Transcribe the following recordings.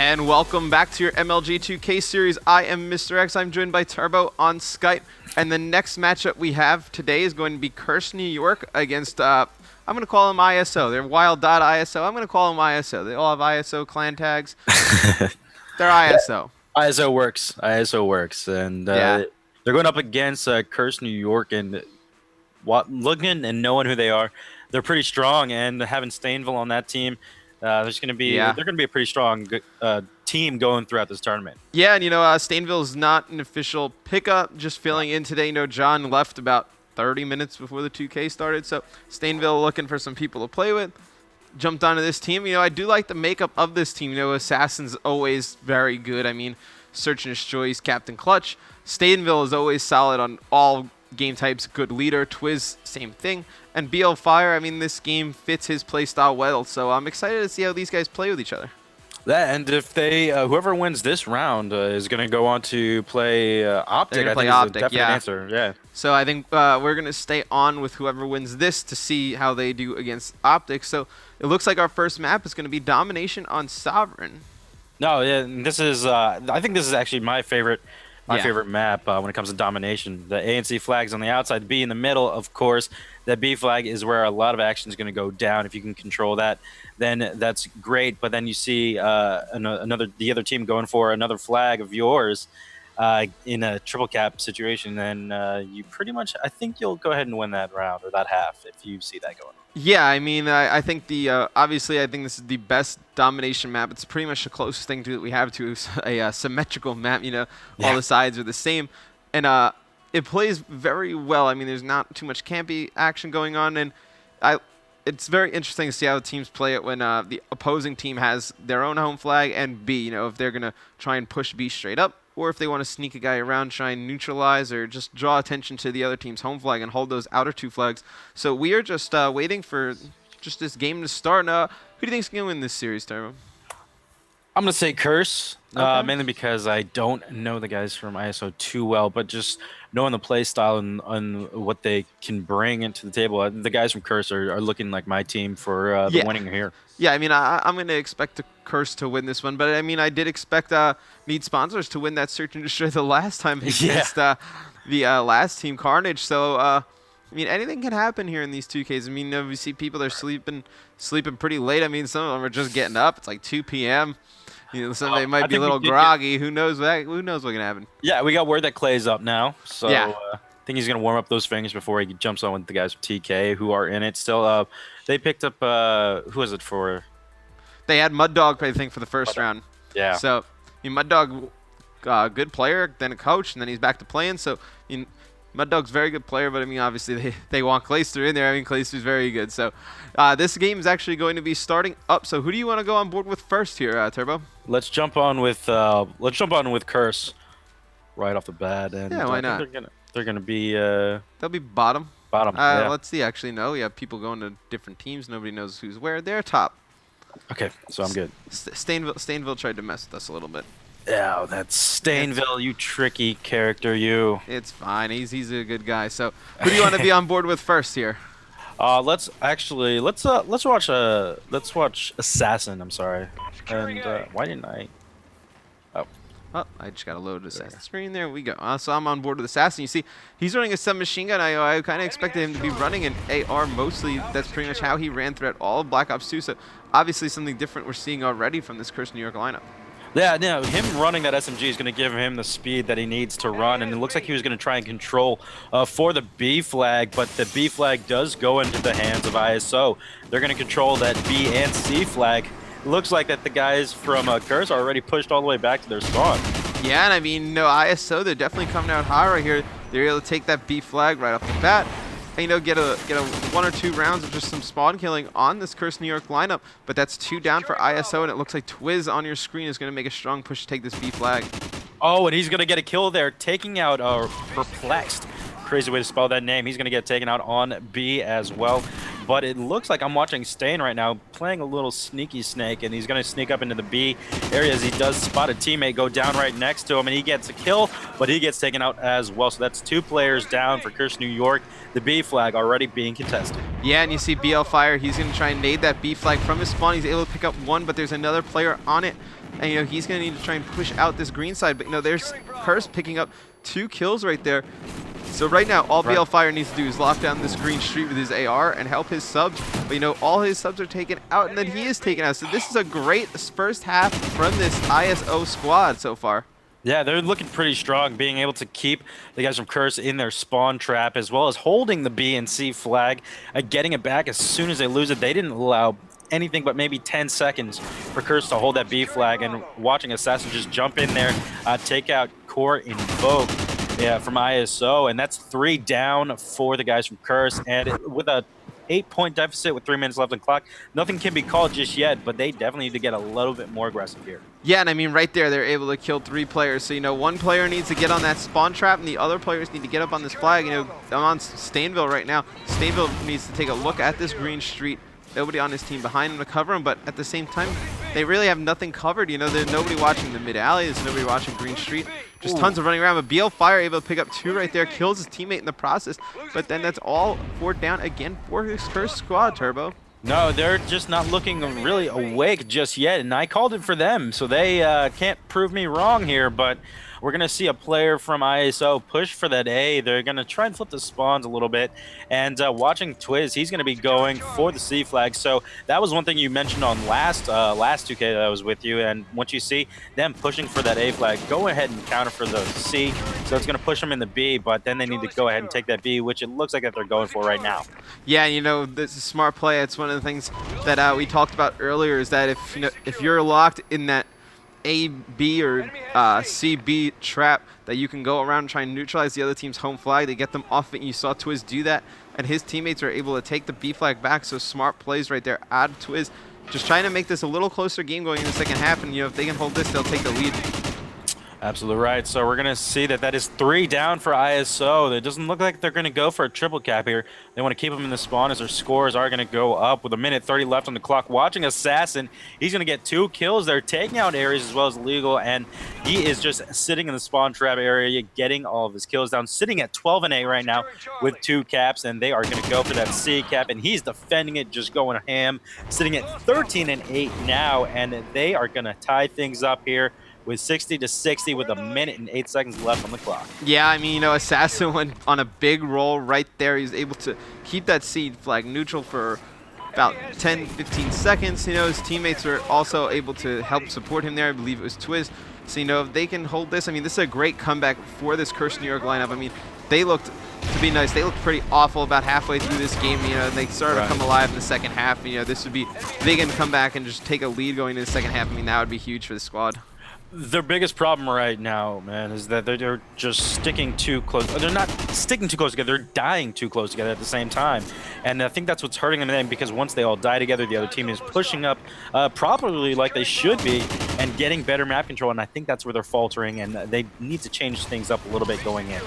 And welcome back to your MLG 2K series. I am Mr. X. I'm joined by Turbo on Skype. And the next matchup we have today is going to be Curse.NY against, I'm going to call them ISO. They're Wild.Iso. I'm going to call them ISO. They all have ISO clan tags. They're ISO. ISO works. ISO works. And Yeah. they're going up against Curse.NY. And looking and knowing who they are, they're pretty strong. And having Stainville on that team, there's going to be they're going to be a pretty strong team going throughout this tournament. Yeah, and Stainville's not an official pickup, just filling in today. John left about 30 minutes before the 2K started, so Stainville looking for some people to play with. Jumped onto this team. I do like the makeup of this team. Assassin's always very good. I mean, Search and Destroy's Captain Clutch. Stainville is always solid on all game types. Good leader. Twiz, same thing. And BL Fire, I mean, this game fits his playstyle well, so I'm excited to see how these guys play with each other. And if they, whoever wins this round is going to go on to play Optic. I think Optic, is a definite answer. Yeah. So I think we're going to stay on with whoever wins this to see how they do against Optic. So it looks like our first map is going to be Domination on Sovereign. No, yeah, this is. I think this is actually my favorite. Favorite map when it comes to domination. The A and C flags on the outside, B in the middle, of course. That B flag is where a lot of action is going to go down. If you can control that, then that's great. But then you see the other team going for another flag of yours in a triple cap situation, then you pretty much, I think you'll go ahead and win that round or that half if you see that going on. Yeah, I mean, I think obviously I think this is the best domination map. It's pretty much the closest thing that we have to a symmetrical map. All the sides are the same, and it plays very well. I mean, there's not too much campy action going on, and it's very interesting to see how the teams play it when the opposing team has their own home flag and B. If they're gonna try and push B straight up, or if they want to sneak a guy around, try and neutralize, or just draw attention to the other team's home flag and hold those outer two flags. So we are just waiting for just this game to start. Who do you think is going to win this series, Turbo? I'm going to say Curse, Okay. mainly because I don't know the guys from ISO too well, but just knowing the play style and what they can bring into the table. The guys from Curse are looking like my team for the winning here. Yeah, I mean, I'm going to expect the Curse to win this one, but I mean, I did expect Mead Sponsors to win that Search and Destroy the last time against the last team, Carnage. So, I mean, anything can happen here in these 2Ks. I mean, we see people that are sleeping pretty late. I mean, some of them are just getting up. It's like 2 p.m. Somebody might be a little groggy. Who knows what can happen? Yeah, we got word that Clay's up now, so yeah. I think he's going to warm up those fingers before he jumps on with the guys from TK who are in it still. They picked up, who is it for? They had Mud Dog, I think, for the first round. Yeah. So, I mean, Mud Dog, good player, then a coach, and then he's back to playing. So, I mean, Mud Dog's a very good player, but I mean, obviously they want Clayster in there. I mean, Clayster's very good. So, this game is actually going to be starting up. So, who do you want to go on board with first here, Turbo? Let's jump on with Curse right off the bat. And yeah, why not? They're gonna be. They'll be bottom. Bottom. Yeah. Let's see. Actually, no. We have people going to different teams. Nobody knows who's where. They're top. Okay, so I'm good. Stainville tried to mess with us a little bit. Yeah, that's Stainville, you tricky character, you. It's fine. He's a good guy. So, who do you want to be on board with first here? Let's watch Assassin. I'm sorry. And why didn't I? Oh, I just got to load Assassin screen. There we go. So I'm on board with Assassin. You see, he's running a submachine gun. I kind of expected him to be running an AR mostly. That's pretty much how he ran throughout all of Black Ops 2. So obviously something different we're seeing already from this Curse.NY lineup. Yeah, no, him running that SMG is going to give him the speed that he needs to run, and it looks like he was going to try and control for the B flag, but the B flag does go into the hands of ISO. They're going to control that B and C flag. It looks like that the guys from Curse are already pushed all the way back to their spawn. Yeah, and I mean, ISO, they're definitely coming out high right here. They're able to take that B flag right off the bat. And, get a 1 or 2 rounds of just some spawn killing on this Curse.NY lineup. But that's 2 down for ISO, and it looks like Twiz on your screen is going to make a strong push to take this B flag. Oh, and he's going to get a kill there, taking out Perplexed. Crazy way to spell that name. He's going to get taken out on B as well. But it looks like I'm watching Stain right now playing a little sneaky snake, and he's going to sneak up into the B area as he does spot a teammate go down right next to him, and he gets a kill, but he gets taken out as well. So that's 2 players down for Curse.NY. The B flag already being contested. Yeah, and you see BL Fire, he's going to try and nade that B flag from his spawn. He's able to pick up one, but there's another player on it. And, you know, he's going to need to try and push out this green side. But, you know, there's Curse picking up 2 kills right there. So right now, all BL Fire needs to do is lock down this green street with his AR and help his subs. But, you know, all his subs are taken out, and then he is taken out. So this is a great first half from this ISO squad so far. Yeah, they're looking pretty strong, being able to keep the guys from Curse in their spawn trap, as well as holding the B and C flag, getting it back as soon as they lose it. They didn't allow anything but maybe 10 seconds for Curse to hold that B flag, and watching Assassin just jump in there, take out Core Invoke from ISO, and that's 3 down for the guys from Curse, and with a 8-point deficit with 3 minutes left on the clock, nothing can be called just yet, but they definitely need to get a little bit more aggressive here. Yeah, and I mean, right there, they're able to kill 3 players. So, you know, one player needs to get on that spawn trap, and the other players need to get up on this flag. You know, I'm on Stainville right now. Stainville needs to take a look at this green street. Nobody on his team behind him to cover him, but at the same time, they really have nothing covered. You know, there's nobody watching the mid alley. There's nobody watching green street. Just tons of running around. But BL Fire able to pick up 2 right there, kills his teammate in the process. But then that's all 4 down again for his Curse squad, Turbo. No, they're just not looking really awake just yet, and I called it for them, so they can't prove me wrong here, but we're going to see a player from ISO push for that A. They're going to try and flip the spawns a little bit, and watching Twiz, he's going to be going for the C flag, so that was one thing you mentioned on last 2K that I was with you, and once you see them pushing for that A flag, go ahead and counter for the C, so it's going to push them in the B, but then they need to go ahead and take that B, which it looks like that they're going for right now. Yeah, you know, this is a smart play. It's one of the things that we talked about earlier, is that if you're locked in that A, B, or C, B trap, that you can go around and try and neutralize the other team's home flag. They get them off it. You saw Twiz do that, and his teammates are able to take the B flag back. So smart plays right there out of Twiz. Just trying to make this a little closer game going in the second half, and, you know, if they can hold this, they'll take the lead. Absolutely right. So we're going to see that is 3 down for ISO. It doesn't look like they're going to go for a triple cap here. They want to keep them in the spawn as their scores are going to go up with 1:30 left on the clock. Watching Assassin, he's going to get 2 kills. They're taking out Ares as well as Legal, and he is just sitting in the spawn trap area, getting all of his kills down, sitting at 12 and 8 right now with 2 caps, and they are going to go for that C cap, and he's defending it, just going ham, sitting at 13 and 8 now, and they are going to tie things up here with 60-60 with 1:08 seconds left on the clock. Yeah, I mean, you know, Assassin went on a big roll right there. He's able to keep that seed flag neutral for about 10-15 seconds. You know, his teammates were also able to help support him there. I believe it was Twiz. So, you know, if they can hold this, I mean, this is a great comeback for this Curse.NY lineup. I mean, they looked, to be nice, they looked pretty awful about halfway through this game. You know, and they started to come alive in the second half. You know, this would be, if they can come back and just take a lead going into the second half, I mean, that would be huge for the squad. Their biggest problem right now, man, is that they're just sticking too close. They're not sticking too close together. They're dying too close together at the same time. And I think that's what's hurting them then, because once they all die together, the other team is pushing up properly like they should be and getting better map control. And I think that's where they're faltering, and they need to change things up a little bit going in.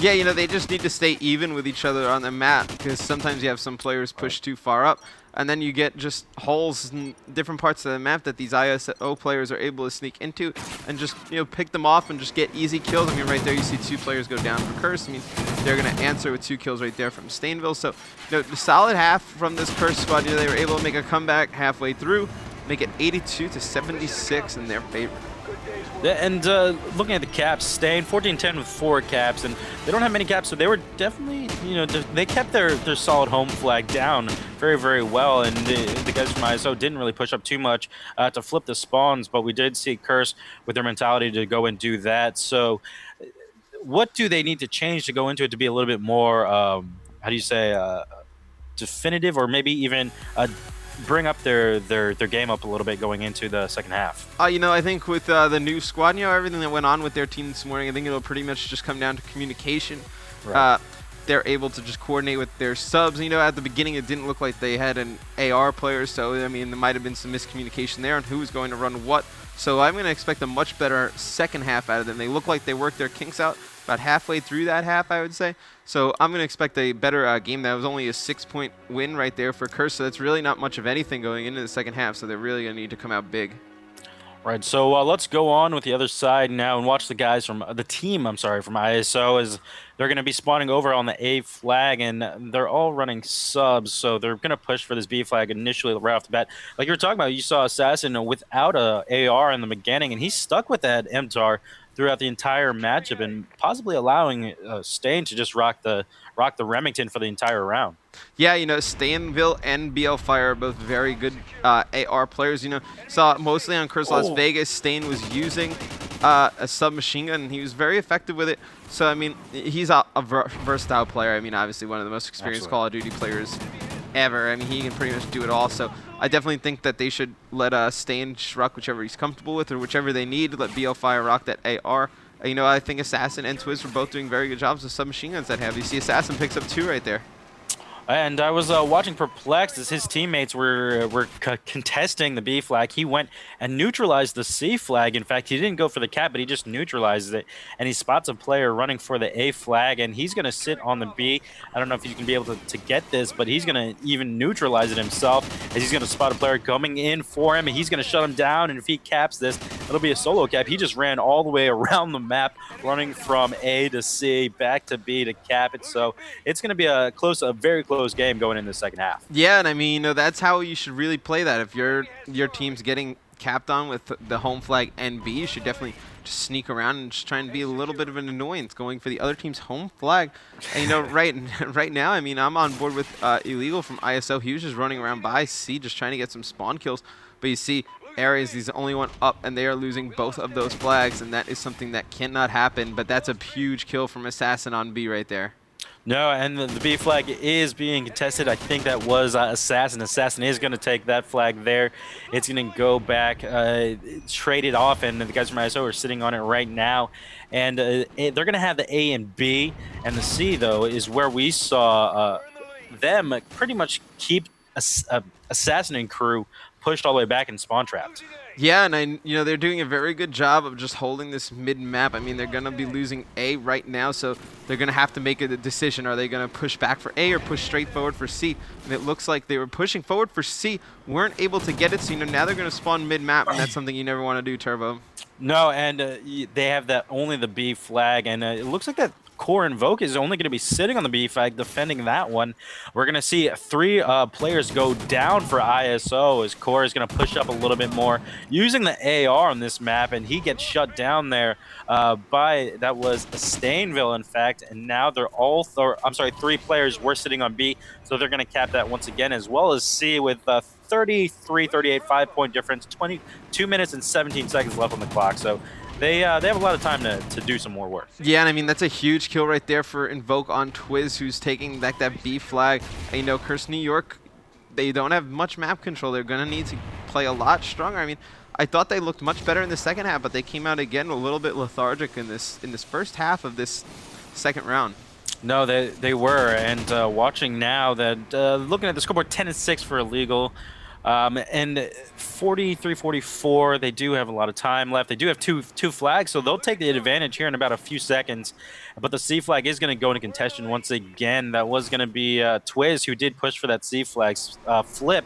Yeah, you know, they just need to stay even with each other on the map, because sometimes you have some players push too far up, and then you get just holes in different parts of the map that these ISO players are able to sneak into and just, you know, pick them off and just get easy kills. I mean, right there you see 2 players go down for Curse. I mean, they're going to answer with 2 kills right there from Stainville. So, you know, the solid half from this Curse squad. You know, they were able to make a comeback halfway through, make it 82-76 in their favor. And looking at the caps, Stain 14-10 with 4 caps, and they don't have many caps, so they were definitely, you know, they kept their solid home flag down very, very well, and the guys from ISO didn't really push up too much to flip the spawns, but we did see Curse with their mentality to go and do that. So what do they need to change to go into it to be a little bit more, how do you say, definitive, or maybe even bring up their game up a little bit going into the second half? You know, I think with the new squad, you know, everything that went on with their team this morning, I think it'll pretty much just come down to communication. Right. They're able to just coordinate with their subs. You know, at the beginning, it didn't look like they had an AR player, so, I mean, there might have been some miscommunication there on who was going to run what. So I'm going to expect a much better second half out of them. They look like they worked their kinks out about halfway through that half, I would say. So I'm going to expect a better game. That was only a 6-point win right there for Curse, so that's really not much of anything going into the second half, so they're really going to need to come out big. Right, so let's go on with the other side now and watch the guys from the team, from ISO, as they're going to be spawning over on the A flag, and they're all running subs, so they're going to push for this B flag initially right off the bat. Like you were talking about, you saw Assassin without a AR in the beginning, and he's stuck with that MTAR throughout the entire matchup, and possibly allowing Stain to just rock the Remington for the entire round. Yeah, Stainville and BL Fire are both very good AR players. Saw mostly on Curse Las Oh, Vegas, Stain was using a submachine gun, and he was very effective with it. So, I mean, he's a versatile player. I mean, obviously one of the most experienced absolutely. Call of Duty players ever. I mean, he can pretty much do it all. So I definitely think that they should let Stain just rock whichever he's comfortable with or whichever they need. Let BL Fire rock that AR. I think Assassin and Twiz were both doing very good jobs with submachine guns that have. You see Assassin picks up 2 right there. And I was watching perplexed as his teammates were contesting the B flag. He went and neutralized the C flag. In fact, he didn't go for the cap, but he just neutralized it. And he spots a player running for the A flag, and he's going to sit on the B. I don't know if he's going to be able to get this, but he's going to even neutralize it himself as he's going to spot a player coming in for him, and he's going to shut him down. And if he caps this, it'll be a solo cap. He just ran all the way around the map, running from A to C, back to B to cap it. So it's going to be a very close game going in the second half. Yeah, and I mean, that's how you should really play that. If your team's getting capped on with the home flag NB, you should definitely just sneak around and just try and be a little bit of an annoyance going for the other team's home flag. And right now, I mean, I'm on board with Illegal from ISO. He was just running around by C, just trying to get some spawn kills. But you see, Ares, he's the only one up, and they are losing both of those flags, and that is something that cannot happen. But that's a huge kill from Assassin on B right there. No, and the B flag is being contested. I think that was Assassin. Assassin is going to take that flag there. It's going to go back, trade it off, and the guys from ISO are sitting on it right now. And they're going to have the A and B, and the C, though, is where we saw them pretty much keep Assassin and crew pushed all the way back and spawn trapped. Yeah, and they're doing a very good job of just holding this mid map. I mean, they're gonna be losing A right now, so they're gonna have to make a decision. Are they gonna push back for A or push straight forward for C? And it looks like they were pushing forward for C, weren't able to get it. So now they're gonna spawn mid map, and that's something you never want to do, Turbo. No, and they have that only the B flag, and it looks like that Core Invoke is only going to be sitting on the B flag, defending that one. We're going to see 3 players go down for ISO as Core is going to push up a little bit more using the AR on this map, and he gets shut down there that was a Stainville, in fact, and now they're all, 3 players were sitting on B, so they're going to cap that once again, as well as C with 33, 38, 5-point difference, 22 minutes and 17 seconds left on the clock. So they have a lot of time to do some more work. Yeah, and I mean, that's a huge kill right there for Invoke on Twiz, who's taking that B flag. And, Curse.NY, they don't have much map control. They're going to need to play a lot stronger. I mean, I thought they looked much better in the second half, but they came out again a little bit lethargic in this first half of this second round. No, they were. And watching now that, looking at the scoreboard, 10-6 for Illegal. And 43-44, they do have a lot of time left. They do have two flags, so they'll take the advantage here in about a few seconds. But the C flag is going to go into contention once again. That was going to be Twiz, who did push for that C flag flip.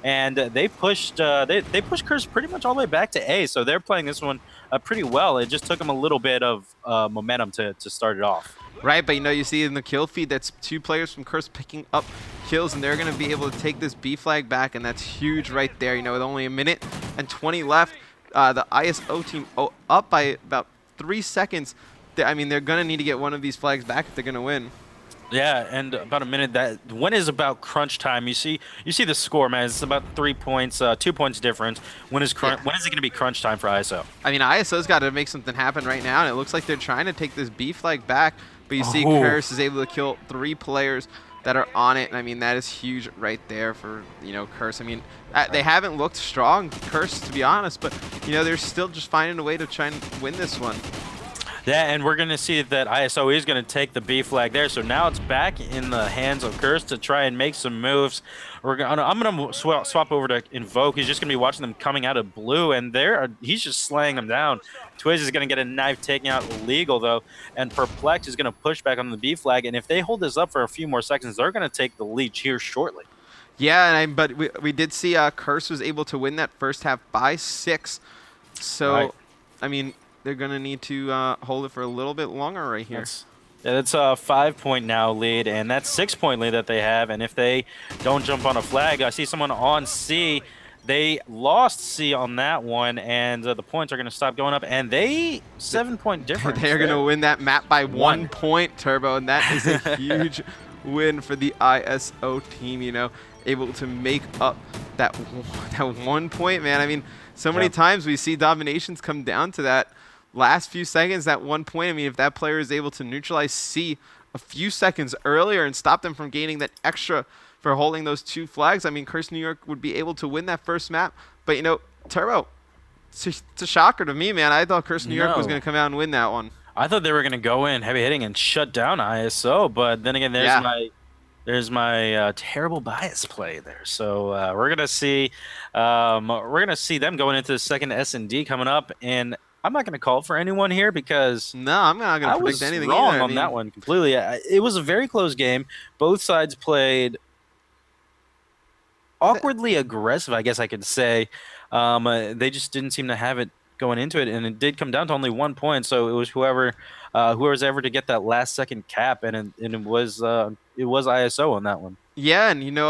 And they pushed Curse pretty much all the way back to A, so they're playing this one pretty well. It just took them a little bit of momentum to start it off. Right, but you see in the kill feed, that's 2 players from Curse picking up kills, and they're going to be able to take this B flag back, and that's huge right there. With only 1 minute and 20 left, the ISO team up by about 3 seconds. I mean, they're going to need to get one of these flags back if they're going to win. Yeah, and about a minute. That when is about crunch time. You see the score, man. It's about 3 points, 2 points difference. When is it going to be crunch time for ISO? I mean, ISO's got to make something happen right now, and it looks like they're trying to take this B flag back. But you see, Curse is able to kill 3 players that are on it, and I mean, that is huge right there for Curse. I mean, they haven't looked strong, Curse, to be honest, but they're still just finding a way to try and win this one. Yeah, and we're going to see that ISO is going to take the B flag there. So now it's back in the hands of Curse to try and make some moves. I'm going to swap over to Invoke. He's just going to be watching them coming out of blue, and he's just slaying them down. Twiz is going to get a knife taking out Illegal, though, and Perplex is going to push back on the B flag. And if they hold this up for a few more seconds, they're going to take the lead here shortly. Yeah, but we did see Curse was able to win that first half by 6. So, right. I mean, they're going to need to hold it for a little bit longer right here. Yeah, that's a 5 point now lead, and that's 6 point lead that they have. And if they don't jump on a flag, I see someone on C. They lost C on that one, and the points are going to stop going up. And they 7 point difference They're going to there. win that map by 1 One. point, Turbo, and that is a huge win for the ISO team, you know, able to make up that 1 point, man. I mean, so many Yeah. times we see dominations come down to that last few seconds, that 1 point. I mean, if that player is able to neutralize C a few seconds earlier and stop them from gaining that extra for holding those 2 flags, I mean, Curse.NY would be able to win that first map. But, you know, Turbo, it's a shocker to me, man. I thought Curse.NY was going No. to come out and win that one. I thought they were going to go in heavy hitting and shut down ISO, but then again, Yeah. there's my terrible bias play there. So we're gonna see them going into the second S&D coming up, and I'm not gonna call for anyone here because No, I'm not going I to predict was anything either. wrong I on that mean, one completely. It was a very close game. Both sides played awkwardly aggressive, I guess I could say. They just didn't seem to have it going into it, and it did come down to only 1 point. So it was whoever's ever to get that last second cap, it was ISO on that one. yeah, and you know,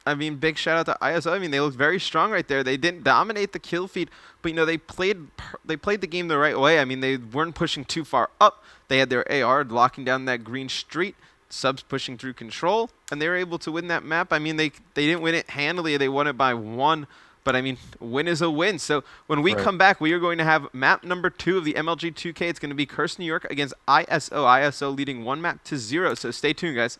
I mean, big shout out to ISO. I mean, they looked very strong right there. They didn't dominate the kill feed, but you know, they played the game the right way. I mean, they weren't pushing too far up. They had their AR locking down that green street, subs pushing through control, and they were able to win that map. I mean, they didn't win it handily. They won it by 1. But I mean, win is a win. So when we Right. come back, we are going to have map number 2 of the MLG 2K. It's going to be Curse.NY against ISO. ISO leading 1 map to 0. So stay tuned, guys.